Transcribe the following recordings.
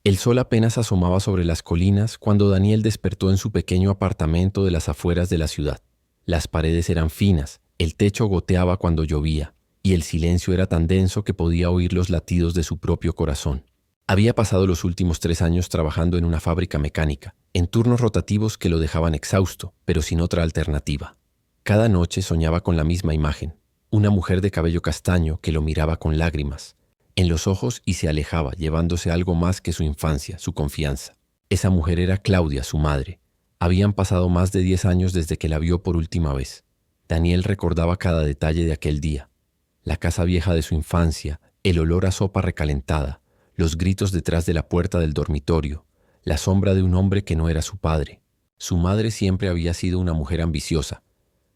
El sol apenas asomaba sobre las colinas cuando Daniel despertó en su pequeño apartamento de las afueras de la ciudad. Las paredes eran finas, el techo goteaba cuando llovía, y el silencio era tan denso que podía oír los latidos de su propio corazón. Había pasado los últimos 3 años trabajando en una fábrica mecánica, en turnos rotativos que lo dejaban exhausto, pero sin otra alternativa. Cada noche soñaba con la misma imagen, una mujer de cabello castaño que lo miraba con lágrimas en los ojos y se alejaba, llevándose algo más que su infancia, su confianza. Esa mujer era Claudia, su madre. Habían pasado más de 10 años desde que la vio por última vez. Daniel recordaba cada detalle de aquel día. La casa vieja de su infancia, el olor a sopa recalentada, los gritos detrás de la puerta del dormitorio, la sombra de un hombre que no era su padre. Su madre siempre había sido una mujer ambiciosa,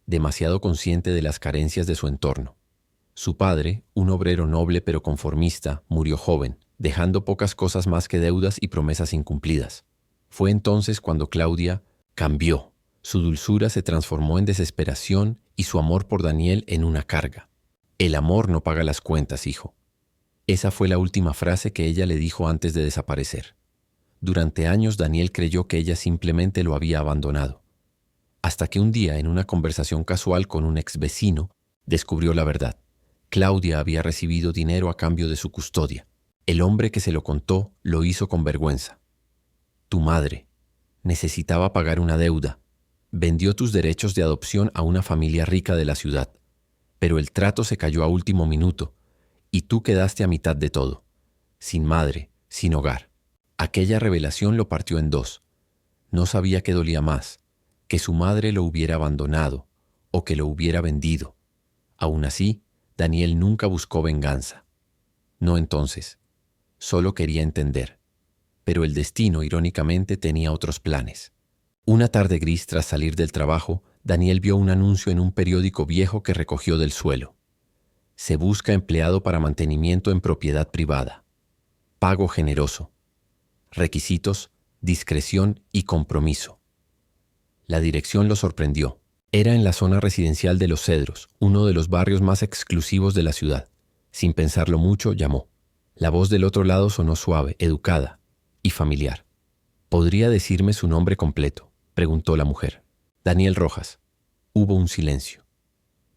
demasiado consciente de las carencias de su entorno. Su padre, un obrero noble pero conformista, murió joven, dejando pocas cosas más que deudas y promesas incumplidas. Fue entonces cuando Claudia cambió. Su dulzura se transformó en desesperación y su amor por Daniel en una carga. El amor no paga las cuentas, hijo. Esa fue la última frase que ella le dijo antes de desaparecer. Durante años Daniel creyó que ella simplemente lo había abandonado. Hasta que un día, en una conversación casual con un ex vecino, descubrió la verdad. Claudia había recibido dinero a cambio de su custodia. El hombre que se lo contó lo hizo con vergüenza. Tu madre necesitaba pagar una deuda. Vendió tus derechos de adopción a una familia rica de la ciudad. Pero el trato se cayó a último minuto y tú quedaste a mitad de todo. Sin madre, sin hogar. Aquella revelación lo partió en dos. No sabía qué dolía más, que su madre lo hubiera abandonado o que lo hubiera vendido. Aún así, Daniel nunca buscó venganza. No entonces. Solo quería entender. Pero el destino, irónicamente, tenía otros planes. Una tarde gris tras salir del trabajo, Daniel vio un anuncio en un periódico viejo que recogió del suelo. Se busca empleado para mantenimiento en propiedad privada. Pago generoso. Requisitos, discreción y compromiso. La dirección lo sorprendió. Era en la zona residencial de Los Cedros, uno de los barrios más exclusivos de la ciudad. Sin pensarlo mucho, llamó. La voz del otro lado sonó suave, educada y familiar. ¿Podría decirme su nombre completo?, preguntó la mujer. Daniel Rojas. Hubo un silencio.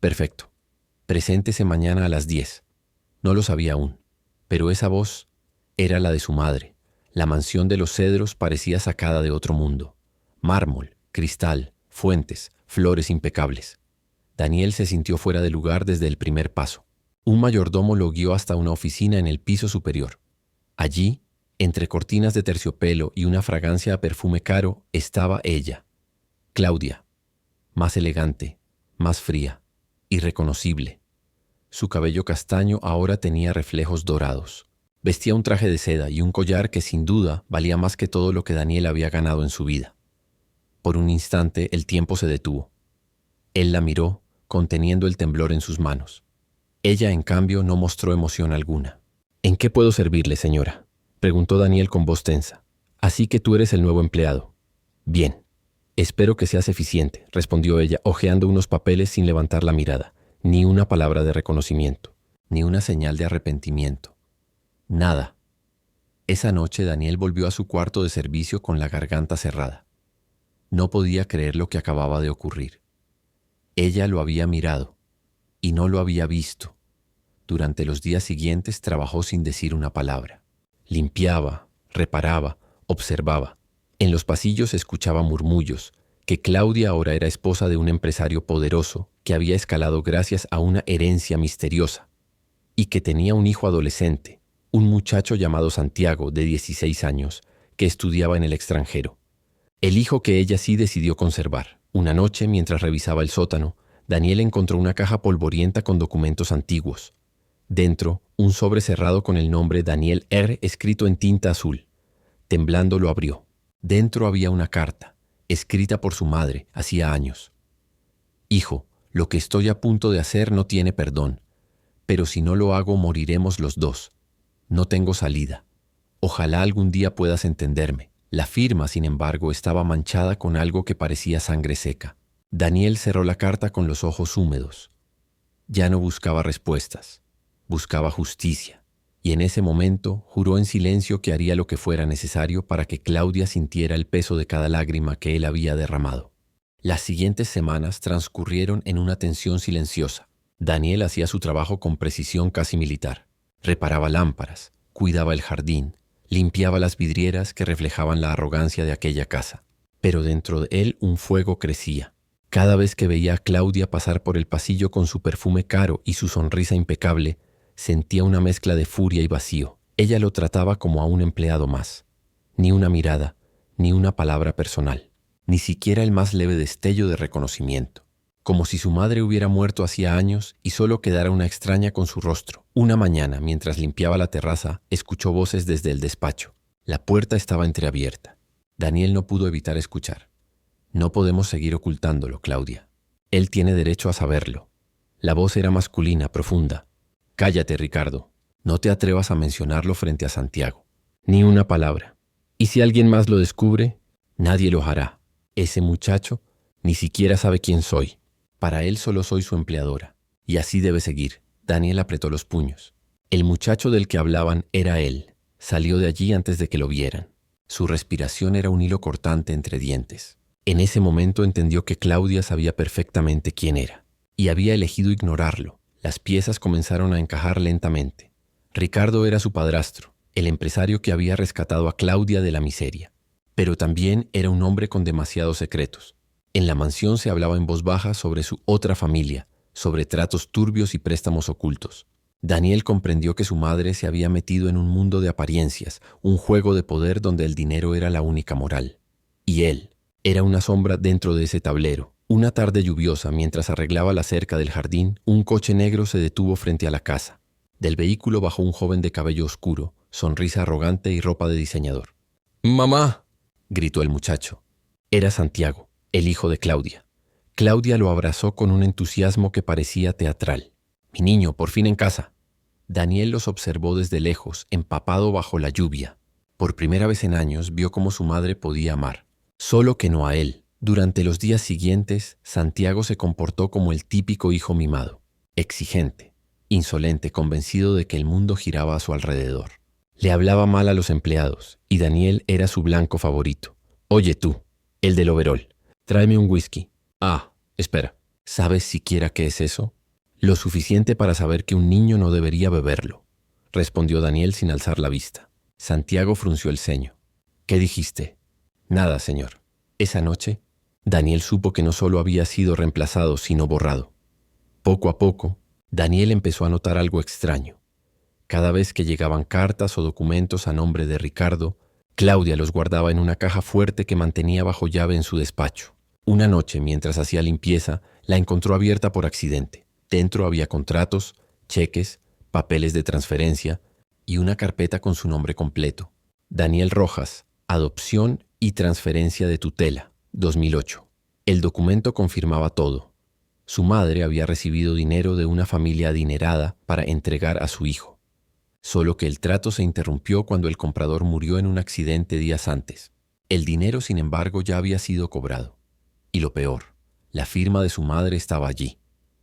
Perfecto. Preséntese mañana a las 10. No lo sabía aún, pero esa voz era la de su madre. La mansión de Los Cedros parecía sacada de otro mundo. Mármol, cristal, fuentes, flores impecables. Daniel se sintió fuera de lugar desde el primer paso. Un mayordomo lo guió hasta una oficina en el piso superior. Allí, entre cortinas de terciopelo y una fragancia a perfume caro, estaba ella, Claudia, más elegante, más fría, irreconocible. Su cabello castaño ahora tenía reflejos dorados. Vestía un traje de seda y un collar que sin duda valía más que todo lo que Daniel había ganado en su vida. Por un instante el tiempo se detuvo. Él la miró, conteniendo el temblor en sus manos. Ella, en cambio, no mostró emoción alguna. ¿En qué puedo servirle, señora?, preguntó Daniel con voz tensa. Así que tú eres el nuevo empleado. Bien. Espero que seas eficiente, respondió ella, hojeando unos papeles sin levantar la mirada. Ni una palabra de reconocimiento, ni una señal de arrepentimiento. Nada. Esa noche Daniel volvió a su cuarto de servicio con la garganta cerrada. No podía creer lo que acababa de ocurrir. Ella lo había mirado y no lo había visto. Durante los días siguientes trabajó sin decir una palabra. Limpiaba, reparaba, observaba. En los pasillos escuchaba murmullos, que Claudia ahora era esposa de un empresario poderoso que había escalado gracias a una herencia misteriosa y que tenía un hijo adolescente, un muchacho llamado Santiago, de 16 años, que estudiaba en el extranjero. El hijo que ella sí decidió conservar. Una noche, mientras revisaba el sótano, Daniel encontró una caja polvorienta con documentos antiguos. Dentro, un sobre cerrado con el nombre Daniel R. escrito en tinta azul. Temblando lo abrió. Dentro había una carta, escrita por su madre hacía años. Hijo, lo que estoy a punto de hacer no tiene perdón, pero si no lo hago moriremos los dos. No tengo salida. Ojalá algún día puedas entenderme. La firma, sin embargo, estaba manchada con algo que parecía sangre seca. Daniel cerró la carta con los ojos húmedos. Ya no buscaba respuestas, buscaba justicia. y en ese momento juró en silencio que haría lo que fuera necesario para que Claudia sintiera el peso de cada lágrima que él había derramado. Las siguientes semanas transcurrieron en una tensión silenciosa. Daniel hacía su trabajo con precisión casi militar. Reparaba lámparas, cuidaba el jardín, limpiaba las vidrieras que reflejaban la arrogancia de aquella casa. Pero dentro de él un fuego crecía. Cada vez que veía a Claudia pasar por el pasillo con su perfume caro y su sonrisa impecable, sentía una mezcla de furia y vacío. Ella lo trataba como a un empleado más. Ni una mirada, ni una palabra personal, ni siquiera el más leve destello de reconocimiento. Como si su madre hubiera muerto hacía años y solo quedara una extraña con su rostro. Una mañana, mientras limpiaba la terraza, escuchó voces desde el despacho. La puerta estaba entreabierta. Daniel no pudo evitar escuchar. No podemos seguir ocultándolo, Claudia. Él tiene derecho a saberlo. La voz era masculina, profunda. Cállate, Ricardo. No te atrevas a mencionarlo frente a Santiago. Ni una palabra. Y si alguien más lo descubre, nadie lo hará. Ese muchacho ni siquiera sabe quién soy. Para él solo soy su empleadora. Y así debe seguir. Daniel apretó los puños. El muchacho del que hablaban era él. Salió de allí antes de que lo vieran. Su respiración era un hilo cortante entre dientes. En ese momento entendió que Claudia sabía perfectamente quién era. Y había elegido ignorarlo. Las piezas comenzaron a encajar lentamente. Ricardo era su padrastro, el empresario que había rescatado a Claudia de la miseria. Pero también era un hombre con demasiados secretos. En la mansión se hablaba en voz baja sobre su otra familia, sobre tratos turbios y préstamos ocultos. Daniel comprendió que su madre se había metido en un mundo de apariencias, un juego de poder donde el dinero era la única moral. Y él era una sombra dentro de ese tablero. Una tarde lluviosa, mientras arreglaba la cerca del jardín, un coche negro se detuvo frente a la casa. Del vehículo bajó un joven de cabello oscuro, sonrisa arrogante y ropa de diseñador. «¡Mamá!», gritó el muchacho. Era Santiago, el hijo de Claudia. Claudia lo abrazó con un entusiasmo que parecía teatral. «Mi niño, por fin en casa». Daniel los observó desde lejos, empapado bajo la lluvia. Por primera vez en años vio cómo su madre podía amar, solo que no a él. Durante los días siguientes, Santiago se comportó como el típico hijo mimado, exigente, insolente, convencido de que el mundo giraba a su alrededor. Le hablaba mal a los empleados, y Daniel era su blanco favorito. «Oye tú, el del overol, tráeme un whisky». «Ah, espera, ¿sabes siquiera qué es eso?». «Lo suficiente para saber que un niño no debería beberlo», respondió Daniel sin alzar la vista. Santiago frunció el ceño. «¿Qué dijiste?». «Nada, señor». Esa noche, Daniel supo que no solo había sido reemplazado, sino borrado. Poco a poco, Daniel empezó a notar algo extraño. Cada vez que llegaban cartas o documentos a nombre de Ricardo, Claudia los guardaba en una caja fuerte que mantenía bajo llave en su despacho. Una noche, mientras hacía limpieza, la encontró abierta por accidente. Dentro había contratos, cheques, papeles de transferencia y una carpeta con su nombre completo. Daniel Rojas, adopción y transferencia de tutela. 2008. El documento confirmaba todo. Su madre había recibido dinero de una familia adinerada para entregar a su hijo. Solo que el trato se interrumpió cuando el comprador murió en un accidente días antes. El dinero, sin embargo, ya había sido cobrado. Y lo peor, la firma de su madre estaba allí.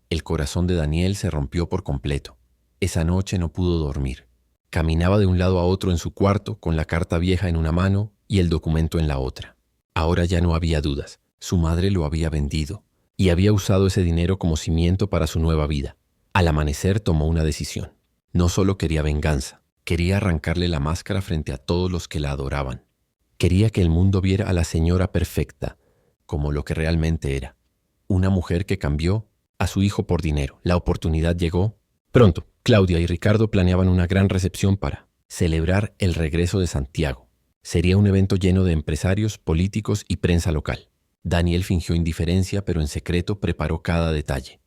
El corazón de Daniel se rompió por completo. Esa noche no pudo dormir. Caminaba de un lado a otro en su cuarto con la carta vieja en una mano y el documento en la otra. Ahora ya no había dudas. Su madre lo había vendido y había usado ese dinero como cimiento para su nueva vida. Al amanecer tomó una decisión. No solo quería venganza, quería arrancarle la máscara frente a todos los que la adoraban. Quería que el mundo viera a la señora perfecta como lo que realmente era. Una mujer que cambió a su hijo por dinero. La oportunidad llegó. Pronto, Claudia y Ricardo planeaban una gran recepción para celebrar el regreso de Santiago. Sería un evento lleno de empresarios, políticos y prensa local. Daniel fingió indiferencia, pero en secreto preparó cada detalle.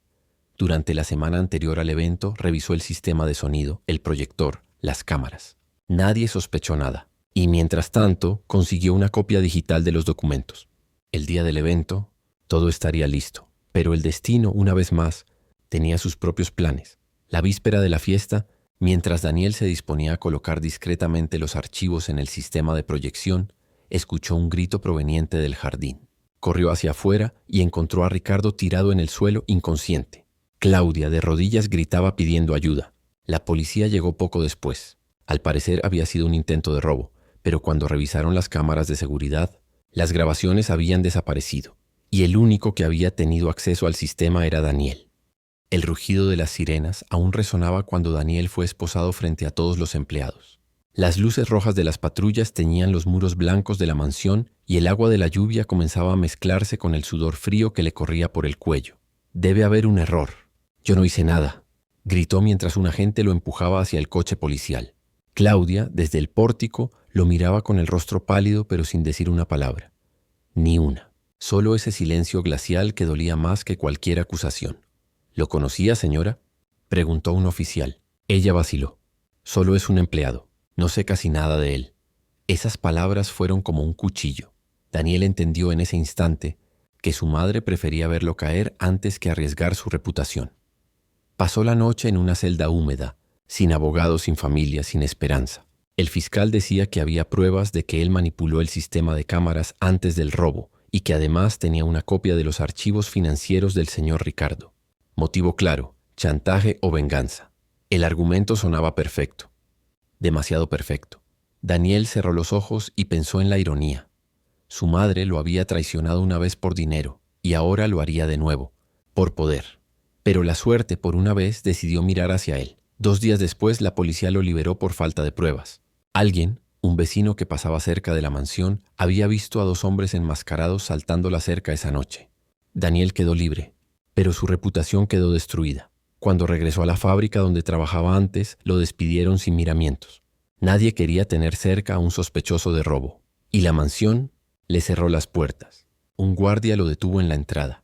Durante la semana anterior al evento, revisó el sistema de sonido, el proyector, las cámaras. Nadie sospechó nada. Y mientras tanto, consiguió una copia digital de los documentos. El día del evento, todo estaría listo. Pero el destino, una vez más, tenía sus propios planes. La víspera de la fiesta, mientras Daniel se disponía a colocar discretamente los archivos en el sistema de proyección, escuchó un grito proveniente del jardín. Corrió hacia afuera y encontró a Ricardo tirado en el suelo inconsciente. Claudia, de rodillas, gritaba pidiendo ayuda. La policía llegó poco después. Al parecer había sido un intento de robo, pero cuando revisaron las cámaras de seguridad, las grabaciones habían desaparecido, y el único que había tenido acceso al sistema era Daniel. El rugido de las sirenas aún resonaba cuando Daniel fue esposado frente a todos los empleados. Las luces rojas de las patrullas teñían los muros blancos de la mansión y el agua de la lluvia comenzaba a mezclarse con el sudor frío que le corría por el cuello. «Debe haber un error. Yo no hice nada», gritó mientras un agente lo empujaba hacia el coche policial. Claudia, desde el pórtico, lo miraba con el rostro pálido pero sin decir una palabra. Ni una. Solo ese silencio glacial que dolía más que cualquier acusación. «¿Lo conocía, señora?», preguntó un oficial. Ella vaciló. «Solo es un empleado. No sé casi nada de él». Esas palabras fueron como un cuchillo. Daniel entendió en ese instante que su madre prefería verlo caer antes que arriesgar su reputación. Pasó la noche en una celda húmeda, sin abogado, sin familia, sin esperanza. El fiscal decía que había pruebas de que él manipuló el sistema de cámaras antes del robo y que además tenía una copia de los archivos financieros del señor Ricardo. Motivo claro, chantaje o venganza. El argumento sonaba perfecto. Demasiado perfecto. Daniel cerró los ojos y pensó en la ironía. Su madre lo había traicionado una vez por dinero y ahora lo haría de nuevo, por poder. Pero la suerte, por una vez, decidió mirar hacia él. 2 días después, la policía lo liberó por falta de pruebas. Alguien, un vecino que pasaba cerca de la mansión, había visto a 2 hombres enmascarados saltando la cerca esa noche. Daniel quedó libre, pero su reputación quedó destruida. Cuando regresó a la fábrica donde trabajaba antes, lo despidieron sin miramientos. Nadie quería tener cerca a un sospechoso de robo. Y la mansión le cerró las puertas. Un guardia lo detuvo en la entrada.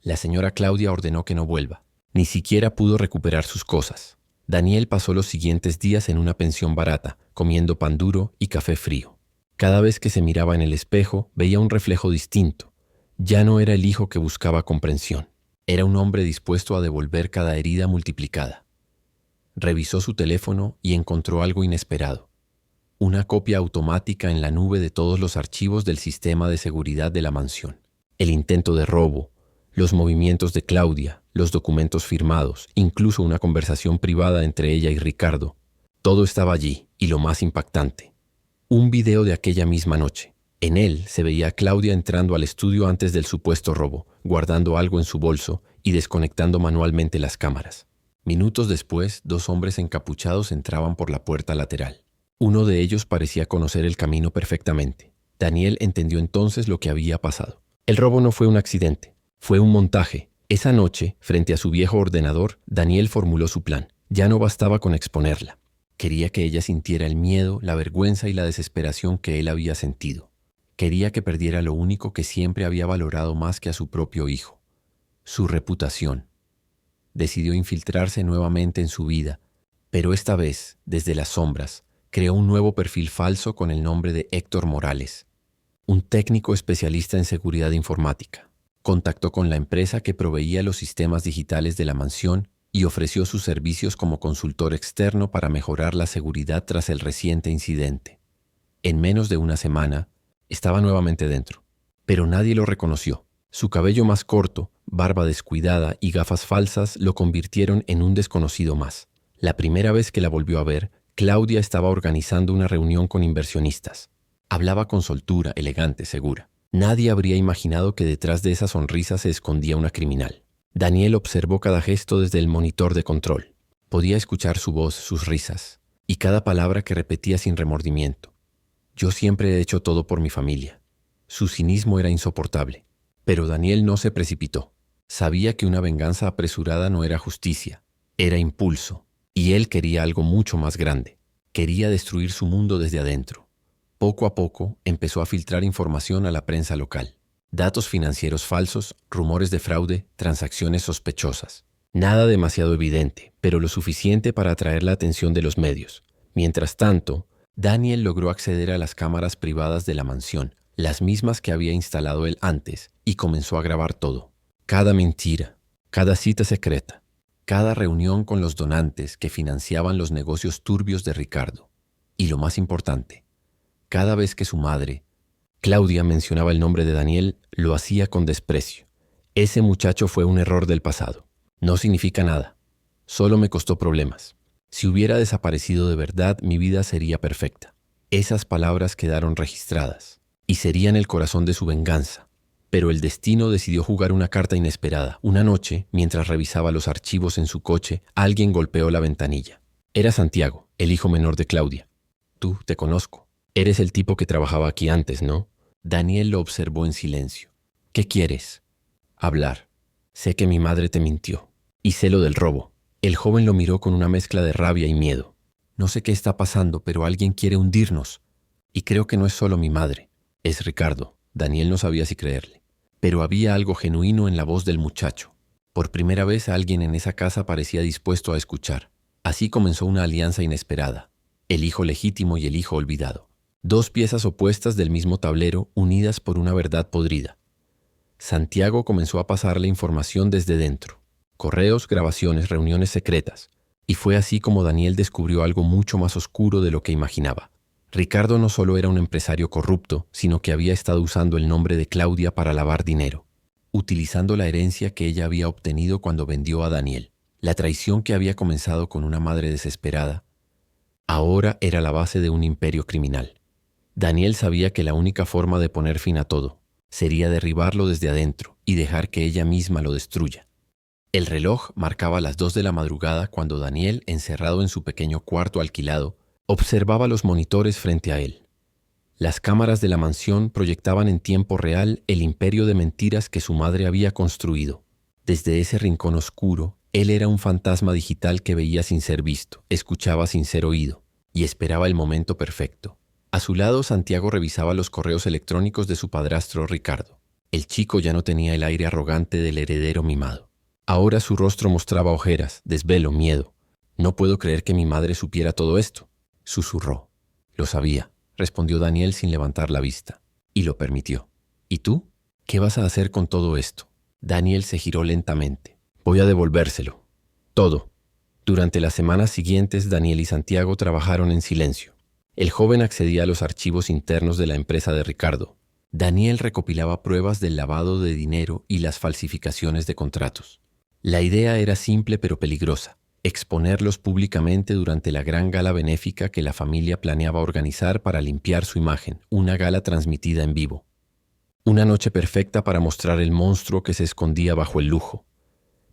La señora Claudia ordenó que no vuelva. Ni siquiera pudo recuperar sus cosas. Daniel pasó los siguientes días en una pensión barata, comiendo pan duro y café frío. Cada vez que se miraba en el espejo, veía un reflejo distinto. Ya no era el hijo que buscaba comprensión. Era un hombre dispuesto a devolver cada herida multiplicada. Revisó su teléfono y encontró algo inesperado. Una copia automática en la nube de todos los archivos del sistema de seguridad de la mansión. El intento de robo, los movimientos de Claudia, los documentos firmados, incluso una conversación privada entre ella y Ricardo. Todo estaba allí, y lo más impactante, un video de aquella misma noche. En él se veía a Claudia entrando al estudio antes del supuesto robo, guardando algo en su bolso y desconectando manualmente las cámaras. Minutos después, 2 hombres encapuchados entraban por la puerta lateral. Uno de ellos parecía conocer el camino perfectamente. Daniel entendió entonces lo que había pasado. El robo no fue un accidente, fue un montaje. Esa noche, frente a su viejo ordenador, Daniel formuló su plan. Ya no bastaba con exponerla. Quería que ella sintiera el miedo, la vergüenza y la desesperación que él había sentido. Quería que perdiera lo único que siempre había valorado más que a su propio hijo, su reputación. Decidió infiltrarse nuevamente en su vida, pero esta vez, desde las sombras, creó un nuevo perfil falso con el nombre de Héctor Morales, un técnico especialista en seguridad informática. Contactó con la empresa que proveía los sistemas digitales de la mansión y ofreció sus servicios como consultor externo para mejorar la seguridad tras el reciente incidente. En menos de una semana, estaba nuevamente dentro, pero nadie lo reconoció. Su cabello más corto, barba descuidada y gafas falsas lo convirtieron en un desconocido más. La primera vez que la volvió a ver, Claudia estaba organizando una reunión con inversionistas. Hablaba con soltura, elegante, segura. Nadie habría imaginado que detrás de esa sonrisa se escondía una criminal. Daniel observó cada gesto desde el monitor de control. Podía escuchar su voz, sus risas, y cada palabra que repetía sin remordimiento. Yo siempre he hecho todo por mi familia. Su cinismo era insoportable. Pero Daniel no se precipitó. Sabía que una venganza apresurada no era justicia, era impulso. Y él quería algo mucho más grande. Quería destruir su mundo desde adentro. Poco a poco empezó a filtrar información a la prensa local. Datos financieros falsos, rumores de fraude, transacciones sospechosas. Nada demasiado evidente, pero lo suficiente para atraer la atención de los medios. Mientras tanto, Daniel logró acceder a las cámaras privadas de la mansión, las mismas que había instalado él antes, y comenzó a grabar todo. Cada mentira, cada cita secreta, cada reunión con los donantes que financiaban los negocios turbios de Ricardo. Y lo más importante, cada vez que su madre, Claudia, mencionaba el nombre de Daniel, lo hacía con desprecio. Ese muchacho fue un error del pasado. No significa nada. Solo me costó problemas. Si hubiera desaparecido de verdad, mi vida sería perfecta. Esas palabras quedaron registradas y serían el corazón de su venganza. Pero el destino decidió jugar una carta inesperada. Una noche, mientras revisaba los archivos en su coche, alguien golpeó la ventanilla. Era Santiago, el hijo menor de Claudia. Tú, te conozco. Eres el tipo que trabajaba aquí antes, ¿no? Daniel lo observó en silencio. ¿Qué quieres? Hablar. Sé que mi madre te mintió. Y sé lo del robo. El joven lo miró con una mezcla de rabia y miedo. No sé qué está pasando, pero alguien quiere hundirnos. Y creo que no es solo mi madre. Es Ricardo. Daniel no sabía si creerle. Pero había algo genuino en la voz del muchacho. Por primera vez alguien en esa casa parecía dispuesto a escuchar. Así comenzó una alianza inesperada. El hijo legítimo y el hijo olvidado. Dos piezas opuestas del mismo tablero, unidas por una verdad podrida. Santiago comenzó a pasarle información desde dentro. Correos, grabaciones, reuniones secretas. Y fue así como Daniel descubrió algo mucho más oscuro de lo que imaginaba. Ricardo no solo era un empresario corrupto, sino que había estado usando el nombre de Claudia para lavar dinero, utilizando la herencia que ella había obtenido cuando vendió a Daniel. La traición que había comenzado con una madre desesperada, ahora era la base de un imperio criminal. Daniel sabía que la única forma de poner fin a todo sería derribarlo desde adentro y dejar que ella misma lo destruya. El reloj marcaba las 2 de la madrugada cuando Daniel, encerrado en su pequeño cuarto alquilado, observaba los monitores frente a él. Las cámaras de la mansión proyectaban en tiempo real el imperio de mentiras que su madre había construido. Desde ese rincón oscuro, él era un fantasma digital que veía sin ser visto, escuchaba sin ser oído y esperaba el momento perfecto. A su lado, Santiago revisaba los correos electrónicos de su padrastro Ricardo. El chico ya no tenía el aire arrogante del heredero mimado. Ahora su rostro mostraba ojeras, desvelo, miedo. No puedo creer que mi madre supiera todo esto, susurró. Lo sabía, respondió Daniel sin levantar la vista, y lo permitió. ¿Y tú? ¿Qué vas a hacer con todo esto? Daniel se giró lentamente. Voy a devolvérselo. Todo. Durante las semanas siguientes, Daniel y Santiago trabajaron en silencio. El joven accedía a los archivos internos de la empresa de Ricardo. Daniel recopilaba pruebas del lavado de dinero y las falsificaciones de contratos. La idea era simple pero peligrosa: exponerlos públicamente durante la gran gala benéfica que la familia planeaba organizar para limpiar su imagen, una gala transmitida en vivo. Una noche perfecta para mostrar el monstruo que se escondía bajo el lujo.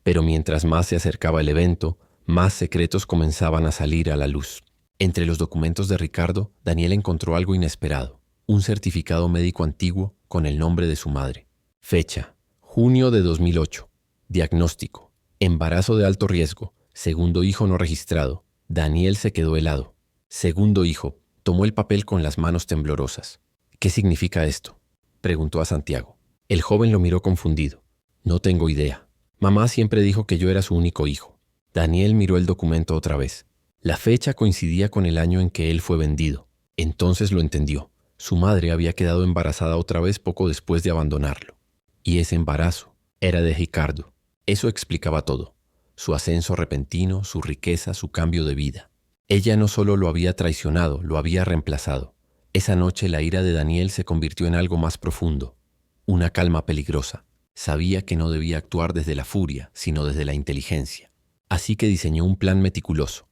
Pero mientras más se acercaba el evento, más secretos comenzaban a salir a la luz. Entre los documentos de Ricardo, Daniel encontró algo inesperado: un certificado médico antiguo con el nombre de su madre. Fecha: junio de 2008. Diagnóstico: embarazo de alto riesgo, segundo hijo no registrado. Daniel se quedó helado. Segundo hijo. Tomó el papel con las manos temblorosas. ¿Qué significa esto?, preguntó a Santiago. El joven lo miró confundido. No tengo idea. Mamá siempre dijo que yo era su único hijo. Daniel miró el documento otra vez. La fecha coincidía con el año en que él fue vendido. Entonces lo entendió. Su madre había quedado embarazada otra vez poco después de abandonarlo. Y ese embarazo era de Ricardo. Eso explicaba todo: su ascenso repentino, su riqueza, su cambio de vida. Ella no solo lo había traicionado, lo había reemplazado. Esa noche la ira de Daniel se convirtió en algo más profundo, una calma peligrosa. Sabía que no debía actuar desde la furia, sino desde la inteligencia. Así que diseñó un plan meticuloso.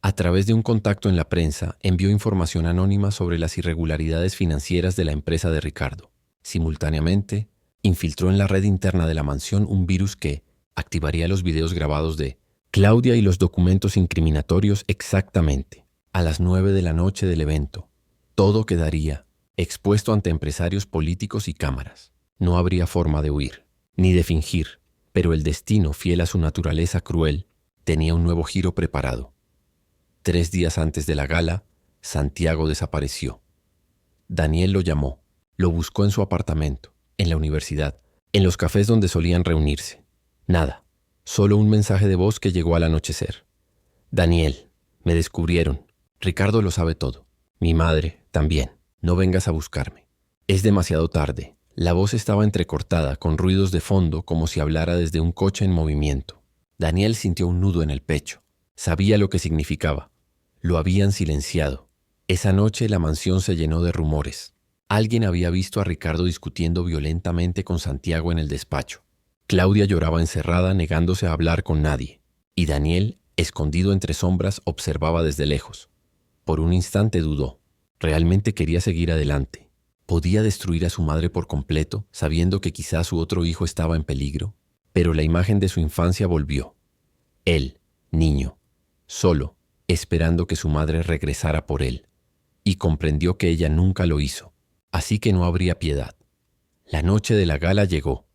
A través de un contacto en la prensa, envió información anónima sobre las irregularidades financieras de la empresa de Ricardo. Simultáneamente, infiltró en la red interna de la mansión un virus que activaría los videos grabados de Claudia y los documentos incriminatorios exactamente a las 9 de la noche del evento. Todo quedaría expuesto ante empresarios políticos y cámaras. No habría forma de huir, ni de fingir, pero el destino, fiel a su naturaleza cruel, tenía un nuevo giro preparado. 3 días antes de la gala, Santiago desapareció. Daniel lo llamó, lo buscó en su apartamento, en la universidad, en los cafés donde solían reunirse. Nada, solo un mensaje de voz que llegó al anochecer. Daniel, me descubrieron. Ricardo lo sabe todo. Mi madre también. No vengas a buscarme. Es demasiado tarde. La voz estaba entrecortada, con ruidos de fondo, como si hablara desde un coche en movimiento. Daniel sintió un nudo en el pecho. Sabía lo que significaba. Lo habían silenciado. Esa noche la mansión se llenó de rumores. Alguien había visto a Ricardo discutiendo violentamente con Santiago en el despacho. Claudia lloraba encerrada, negándose a hablar con nadie. Y Daniel Escondido entre sombras, observaba desde lejos. Por un instante dudó. Realmente quería seguir adelante. ¿Podía destruir a su madre por completo, sabiendo que quizás su otro hijo estaba en peligro? Pero la imagen de su infancia volvió. Él, niño, solo, esperando que su madre regresara por él. Y comprendió que ella nunca lo hizo, así que no habría piedad. La noche de la gala llegó.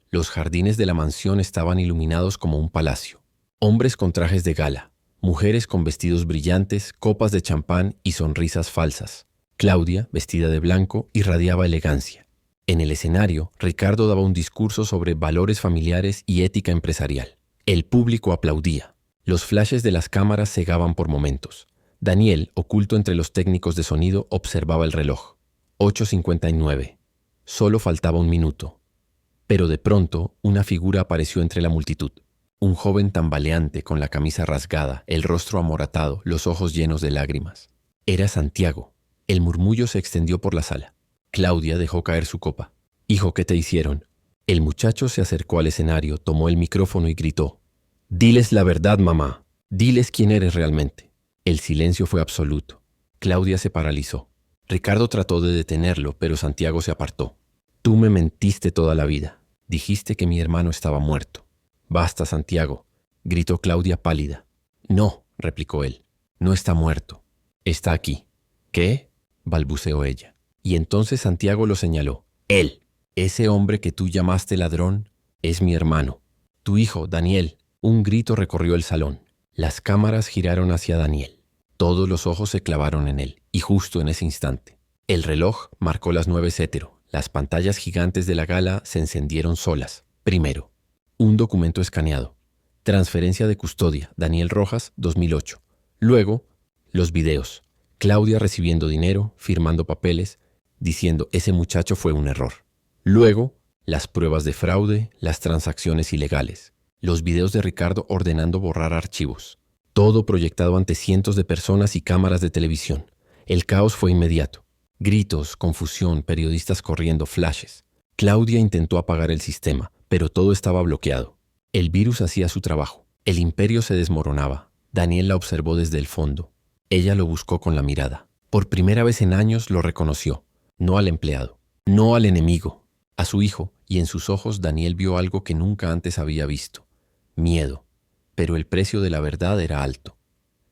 Los jardines de la mansión estaban iluminados como un palacio. Hombres con trajes de gala, mujeres con vestidos brillantes, copas de champán y sonrisas falsas. Claudia, vestida de blanco, irradiaba elegancia. En el escenario, Ricardo daba un discurso sobre valores familiares y ética empresarial. El público aplaudía. Los flashes de las cámaras cegaban por momentos. Daniel, oculto entre los técnicos de sonido, observaba el reloj. 8:59. Solo faltaba un minuto. Pero de pronto, una figura apareció entre la multitud. Un joven tambaleante con la camisa rasgada, el rostro amoratado, los ojos llenos de lágrimas. Era Santiago. El murmullo se extendió por la sala. Claudia dejó caer su copa. «Hijo, ¿qué te hicieron?» El muchacho se acercó al escenario, tomó el micrófono y gritó. «Diles la verdad, mamá. Diles quién eres realmente». El silencio fue absoluto. Claudia se paralizó. Ricardo trató de detenerlo, pero Santiago se apartó. «Tú me mentiste toda la vida. Dijiste que mi hermano estaba muerto». «Basta, Santiago», gritó Claudia pálida. «No», replicó él, «no está muerto. Está aquí». «¿Qué?», balbuceó ella. Y entonces Santiago lo señaló. «Él, ese hombre que tú llamaste ladrón, es mi hermano. Tu hijo, Daniel». Un grito recorrió el salón. Las cámaras giraron hacia Daniel. Todos los ojos se clavaron en él, y justo en ese instante. El reloj marcó las 9:00. Las pantallas gigantes de la gala se encendieron solas. Primero, un documento escaneado. Transferencia de custodia, Daniel Rojas, 2008. Luego, los videos. Claudia recibiendo dinero, firmando papeles, diciendo ese muchacho fue un error. Luego, las pruebas de fraude, las transacciones ilegales. Los videos de Ricardo ordenando borrar archivos. Todo proyectado ante cientos de personas y cámaras de televisión. El caos fue inmediato. Gritos, confusión, periodistas corriendo, flashes. Claudia intentó apagar el sistema, pero todo estaba bloqueado. El virus hacía su trabajo. El imperio se desmoronaba. Daniel la observó desde el fondo. Ella lo buscó con la mirada. Por primera vez en años lo reconoció. No al empleado, no al enemigo, a su hijo, y en sus ojos Daniel vio algo que nunca antes había visto. Miedo. Pero el precio de la verdad era alto.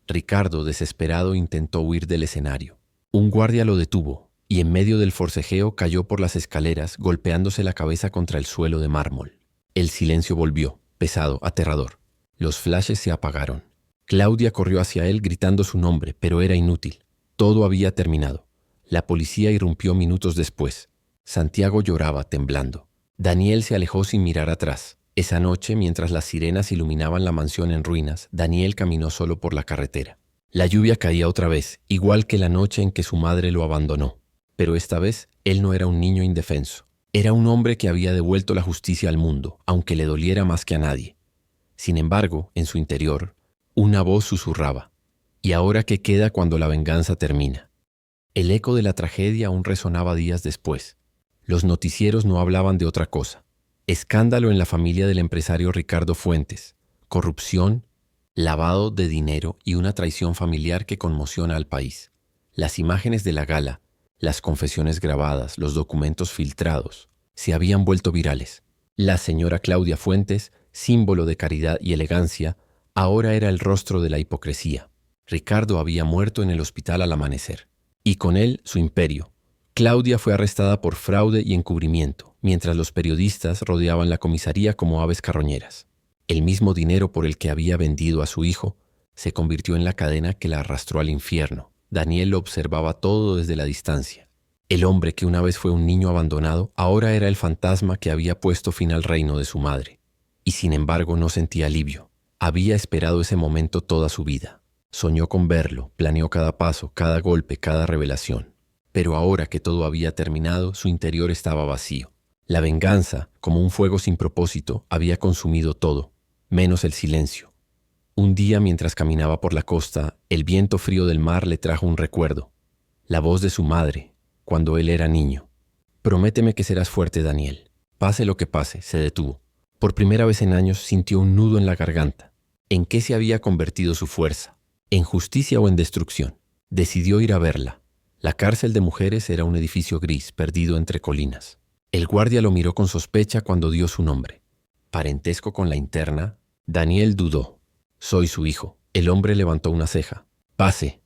Ricardo, desesperado, intentó huir del escenario. Un guardia lo detuvo, y en medio del forcejeo cayó por las escaleras, golpeándose la cabeza contra el suelo de mármol. El silencio volvió, pesado, aterrador. Los flashes se apagaron. Claudia corrió hacia él gritando su nombre, pero era inútil. Todo había terminado. La policía irrumpió minutos después. Santiago lloraba, temblando. Daniel se alejó sin mirar atrás. Esa noche, mientras las sirenas iluminaban la mansión en ruinas, Daniel caminó solo por la carretera. La lluvia caía otra vez, igual que la noche en que su madre lo abandonó. Pero esta vez, él no era un niño indefenso. Era un hombre que había devuelto la justicia al mundo, aunque le doliera más que a nadie. Sin embargo, en su interior, una voz susurraba. ¿Y ahora qué queda cuando la venganza termina? El eco de la tragedia aún resonaba días después. Los noticieros no hablaban de otra cosa. Escándalo en la familia del empresario Ricardo Fuentes. Corrupción, lavado de dinero y una traición familiar que conmociona al país. Las imágenes de la gala, las confesiones grabadas, los documentos filtrados, se habían vuelto virales. La señora Claudia Fuentes, símbolo de caridad y elegancia, ahora era el rostro de la hipocresía. Ricardo había muerto en el hospital al amanecer. Y con él su imperio. Claudia fue arrestada por fraude y encubrimiento, mientras los periodistas rodeaban la comisaría como aves carroñeras. El mismo dinero por el que había vendido a su hijo se convirtió en la cadena que la arrastró al infierno. Daniel lo observaba todo desde la distancia. El hombre que una vez fue un niño abandonado, ahora era el fantasma que había puesto fin al reino de su madre. Y sin embargo no sentía alivio. Había esperado ese momento toda su vida. Soñó con verlo, planeó cada paso, cada golpe, cada revelación. Pero ahora que todo había terminado, su interior estaba vacío. La venganza, como un fuego sin propósito, había consumido todo, menos el silencio. Un día, mientras caminaba por la costa, el viento frío del mar le trajo un recuerdo. La voz de su madre, cuando él era niño. «Prométeme que serás fuerte, Daniel». Pase lo que pase, se detuvo. Por primera vez en años sintió un nudo en la garganta. ¿En qué se había convertido su fuerza? ¿En justicia o en destrucción? Decidió ir a verla. La cárcel de mujeres era un edificio gris, perdido entre colinas. El guardia lo miró con sospecha cuando dio su nombre. ¿Parentesco con la interna? Daniel dudó. Soy su hijo. El hombre levantó una ceja. Pase.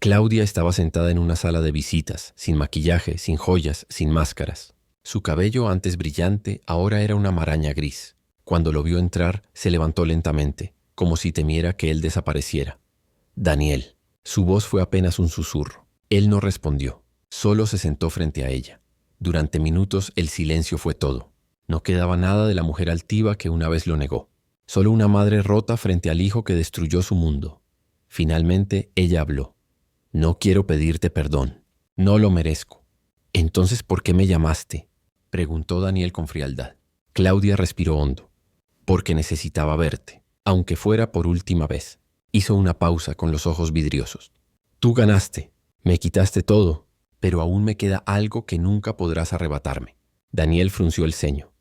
Claudia estaba sentada en una sala de visitas, sin maquillaje, sin joyas, sin máscaras. Su cabello, antes brillante, ahora era una maraña gris. Cuando lo vio entrar, se levantó lentamente, como si temiera que él desapareciera. Daniel. Su voz fue apenas un susurro. Él no respondió. Solo se sentó frente a ella. Durante minutos el silencio fue todo. No quedaba nada de la mujer altiva que una vez lo negó. Solo una madre rota frente al hijo que destruyó su mundo. Finalmente ella habló. No quiero pedirte perdón. No lo merezco. ¿Entonces por qué me llamaste?, preguntó Daniel con frialdad. Claudia respiró hondo. Porque necesitaba verte, aunque fuera por última vez. Hizo una pausa con los ojos vidriosos. Tú ganaste. Me quitaste todo, pero aún me queda algo que nunca podrás arrebatarme. Daniel frunció el ceño.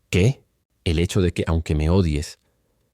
¿Qué? El hecho de que, aunque me odies,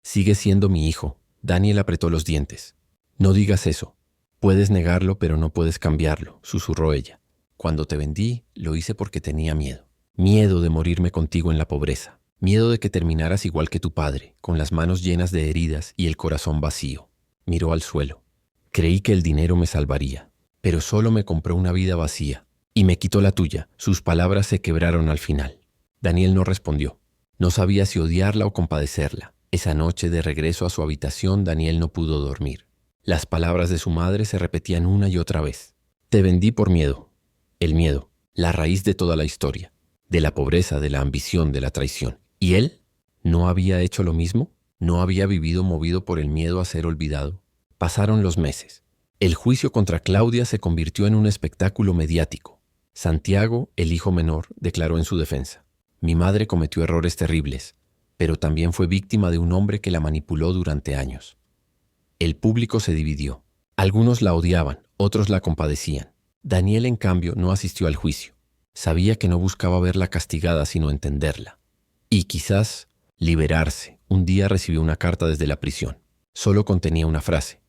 sigues siendo mi hijo. Daniel apretó los dientes. No digas eso. Puedes negarlo, pero no puedes cambiarlo, susurró ella. Cuando te vendí, lo hice porque tenía miedo. Miedo de morirme contigo en la pobreza. Miedo de que terminaras igual que tu padre, con las manos llenas de heridas y el corazón vacío. Miró al suelo. Creí que el dinero me salvaría, pero solo me compró una vida vacía. Y me quitó la tuya. Sus palabras se quebraron al final. Daniel no respondió. No sabía si odiarla o compadecerla. Esa noche, de regreso a su habitación, Daniel no pudo dormir. Las palabras de su madre se repetían una y otra vez. Te vendí por miedo. El miedo, la raíz de toda la historia. De la pobreza, de la ambición, de la traición. ¿Y él? ¿No había hecho lo mismo? ¿No había vivido movido por el miedo a ser olvidado? Pasaron los meses. El juicio contra Claudia se convirtió en un espectáculo mediático. Santiago, el hijo menor, declaró en su defensa. Mi madre cometió errores terribles, pero también fue víctima de un hombre que la manipuló durante años. El público se dividió. Algunos la odiaban, otros la compadecían. Daniel, en cambio, no asistió al juicio. Sabía que no buscaba verla castigada, sino entenderla. Y quizás liberarse. Un día recibió una carta desde la prisión. Solo contenía una frase.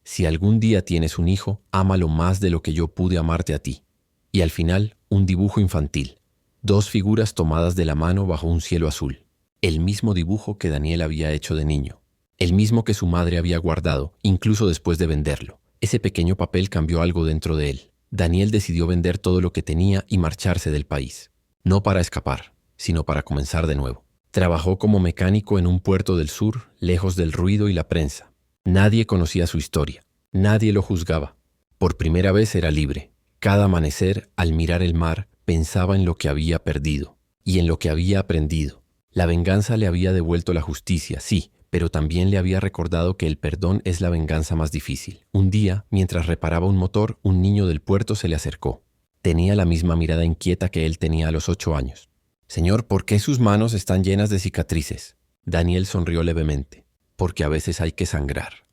Si algún día tienes un hijo, ámalo más de lo que yo pude amarte a ti. Y al final, un dibujo infantil. 2 figuras tomadas de la mano bajo un cielo azul. El mismo dibujo que Daniel había hecho de niño. El mismo que su madre había guardado, incluso después de venderlo. Ese pequeño papel cambió algo dentro de él. Daniel decidió vender todo lo que tenía y marcharse del país. No para escapar, sino para comenzar de nuevo. Trabajó como mecánico en un puerto del sur, lejos del ruido y la prensa. Nadie conocía su historia. Nadie lo juzgaba. Por primera vez era libre. Cada amanecer, al mirar el mar, pensaba en lo que había perdido y en lo que había aprendido. La venganza le había devuelto la justicia, sí, pero también le había recordado que el perdón es la venganza más difícil. Un día, mientras reparaba un motor, un niño del puerto se le acercó. Tenía la misma mirada inquieta que él tenía a los 8 años. Señor, ¿por qué sus manos están llenas de cicatrices? Daniel sonrió levemente. Porque a veces hay que sangrar,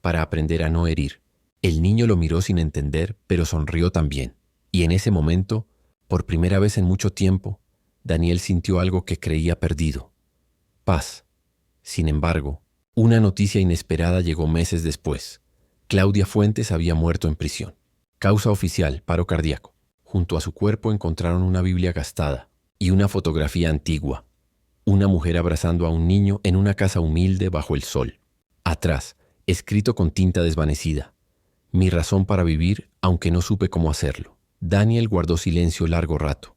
para aprender a no herir. El niño lo miró sin entender, pero sonrió también. Y en ese momento, por primera vez en mucho tiempo, Daniel sintió algo que creía perdido. Paz. Sin embargo, una noticia inesperada llegó meses después. Claudia Fuentes había muerto en prisión. Causa oficial, paro cardíaco. Junto a su cuerpo encontraron una Biblia gastada y una fotografía antigua. Una mujer abrazando a un niño en una casa humilde bajo el sol. Atrás, escrito con tinta desvanecida. Mi razón para vivir, aunque no supe cómo hacerlo. Daniel guardó silencio largo rato.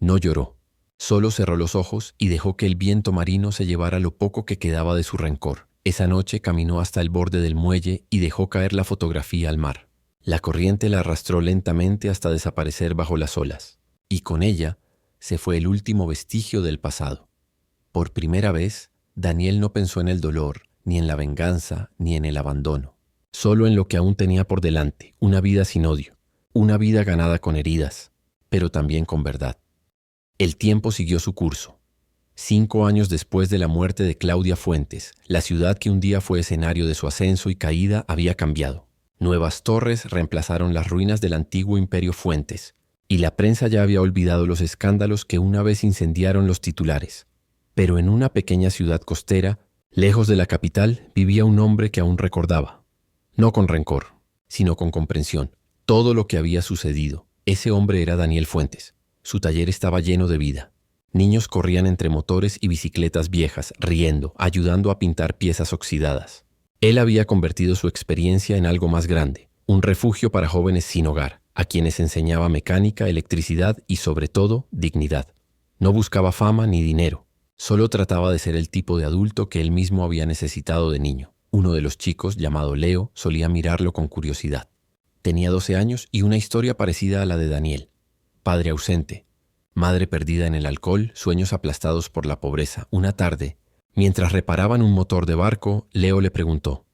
No lloró. Solo cerró los ojos y dejó que el viento marino se llevara lo poco que quedaba de su rencor. Esa noche caminó hasta el borde del muelle y dejó caer la fotografía al mar. La corriente la arrastró lentamente hasta desaparecer bajo las olas. Y con ella se fue el último vestigio del pasado. Por primera vez, Daniel no pensó en el dolor, ni en la venganza, ni en el abandono. Solo en lo que aún tenía por delante, una vida sin odio. Una vida ganada con heridas, pero también con verdad. El tiempo siguió su curso. 5 años después de la muerte de Claudia Fuentes, la ciudad que un día fue escenario de su ascenso y caída había cambiado. Nuevas torres reemplazaron las ruinas del antiguo imperio Fuentes, y la prensa ya había olvidado los escándalos que una vez incendiaron los titulares. Pero en una pequeña ciudad costera, Lejos de la capital vivía un hombre que aún recordaba, no con rencor, sino con comprensión, todo lo que había sucedido. Ese hombre era Daniel Fuentes. Su taller estaba lleno de vida. Niños corrían entre motores y bicicletas viejas, riendo, ayudando a pintar piezas oxidadas. Él había convertido su experiencia en algo más grande, un refugio para jóvenes sin hogar, a quienes enseñaba mecánica, electricidad y, sobre todo, dignidad. No buscaba fama ni dinero, solo trataba de ser el tipo de adulto que él mismo había necesitado de niño. Uno de los chicos, llamado Leo, solía mirarlo con curiosidad. Tenía 12 años y una historia parecida a la de Daniel. Padre ausente, madre perdida en el alcohol, sueños aplastados por la pobreza. Una tarde, mientras reparaban un motor de barco, Leo le preguntó: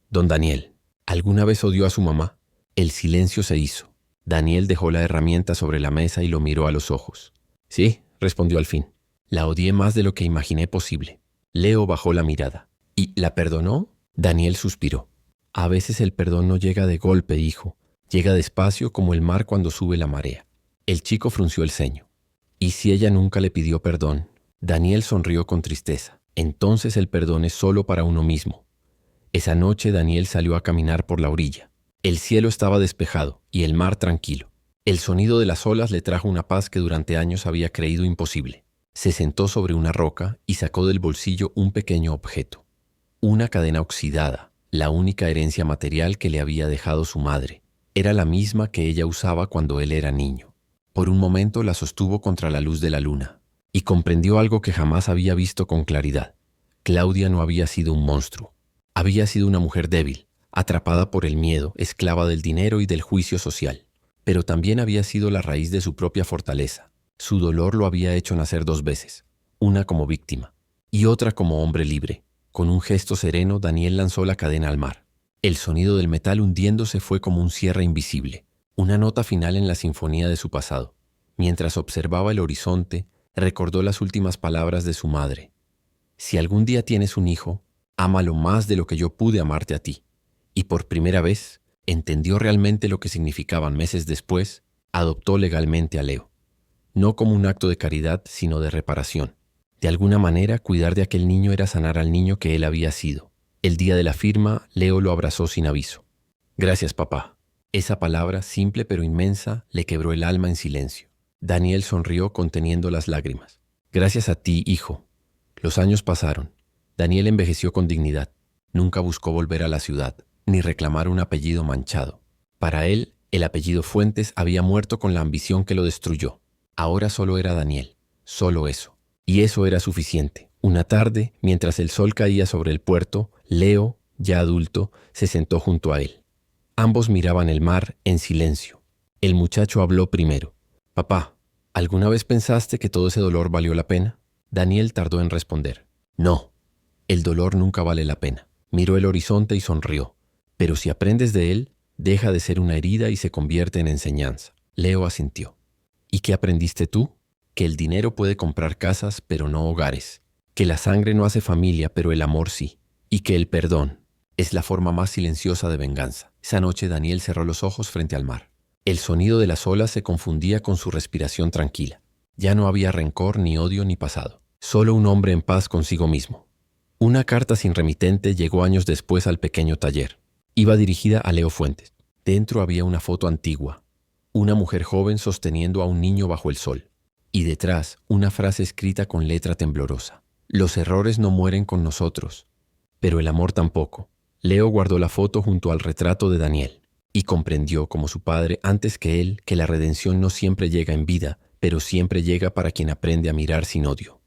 «Don Daniel, ¿alguna vez odió a su mamá?». El silencio se hizo. Daniel dejó la herramienta sobre la mesa y lo miró a los ojos. «Sí», respondió al fin. «La odié más de lo que imaginé posible». Leo bajó la mirada. «¿Y la perdonó?». Daniel suspiró. «A veces el perdón no llega de golpe, hijo. Llega despacio como el mar cuando sube la marea». El chico frunció el ceño. «¿Y si ella nunca le pidió perdón?». Daniel sonrió con tristeza. «Entonces el perdón es solo para uno mismo». Esa noche Daniel salió a caminar por la orilla. El cielo estaba despejado y el mar tranquilo. El sonido de las olas le trajo una paz que durante años había creído imposible. Se sentó sobre una roca y sacó del bolsillo un pequeño objeto. Una cadena oxidada, la única herencia material que le había dejado su madre. Era la misma que ella usaba cuando él era niño. Por un momento la sostuvo contra la luz de la luna y comprendió algo que jamás había visto con claridad. Claudia no había sido un monstruo. Había sido una mujer débil, atrapada por el miedo, esclava del dinero y del juicio social. Pero también había sido la raíz de su propia fortaleza. Su dolor lo había hecho nacer 2 veces, una como víctima y otra como hombre libre. Con un gesto sereno, Daniel lanzó la cadena al mar. El sonido del metal hundiéndose fue como un cierre invisible, una nota final en la sinfonía de su pasado. Mientras observaba el horizonte, recordó las últimas palabras de su madre: «Si algún día tienes un hijo, ámalo más de lo que yo pude amarte a ti». Y por primera vez, entendió realmente lo que significaban. Meses después, adoptó legalmente a Leo. No como un acto de caridad, sino de reparación. De alguna manera, cuidar de aquel niño era sanar al niño que él había sido. El día de la firma, Leo lo abrazó sin aviso. «Gracias, papá». Esa palabra, simple pero inmensa, le quebró el alma en silencio. Daniel sonrió conteniendo las lágrimas. «Gracias a ti, hijo». Los años pasaron. Daniel envejeció con dignidad. Nunca buscó volver a la ciudad, ni reclamar un apellido manchado. Para él, el apellido Fuentes había muerto con la ambición que lo destruyó. Ahora solo era Daniel, solo eso. Y eso era suficiente. Una tarde, mientras el sol caía sobre el puerto, Leo, ya adulto, se sentó junto a él. Ambos miraban el mar en silencio. El muchacho habló primero. «Papá, ¿alguna vez pensaste que todo ese dolor valió la pena?». Daniel tardó en responder. «No, el dolor nunca vale la pena». Miró el horizonte y sonrió. «Pero si aprendes de él, deja de ser una herida y se convierte en enseñanza». Leo asintió. «¿Y qué aprendiste tú?». «Que el dinero puede comprar casas, pero no hogares. Que la sangre no hace familia, pero el amor sí. Y que el perdón es la forma más silenciosa de venganza». Esa noche Daniel cerró los ojos frente al mar. El sonido de las olas se confundía con su respiración tranquila. Ya no había rencor, ni odio, ni pasado. Solo un hombre en paz consigo mismo. Una carta sin remitente llegó años después al pequeño taller. Iba dirigida a Leo Fuentes. Dentro había una foto antigua. Una mujer joven sosteniendo a un niño bajo el sol. Y detrás, una frase escrita con letra temblorosa: «Los errores no mueren con nosotros, pero el amor tampoco». Leo guardó la foto junto al retrato de Daniel y comprendió, como su padre antes que él, que la redención no siempre llega en vida, pero siempre llega para quien aprende a mirar sin odio.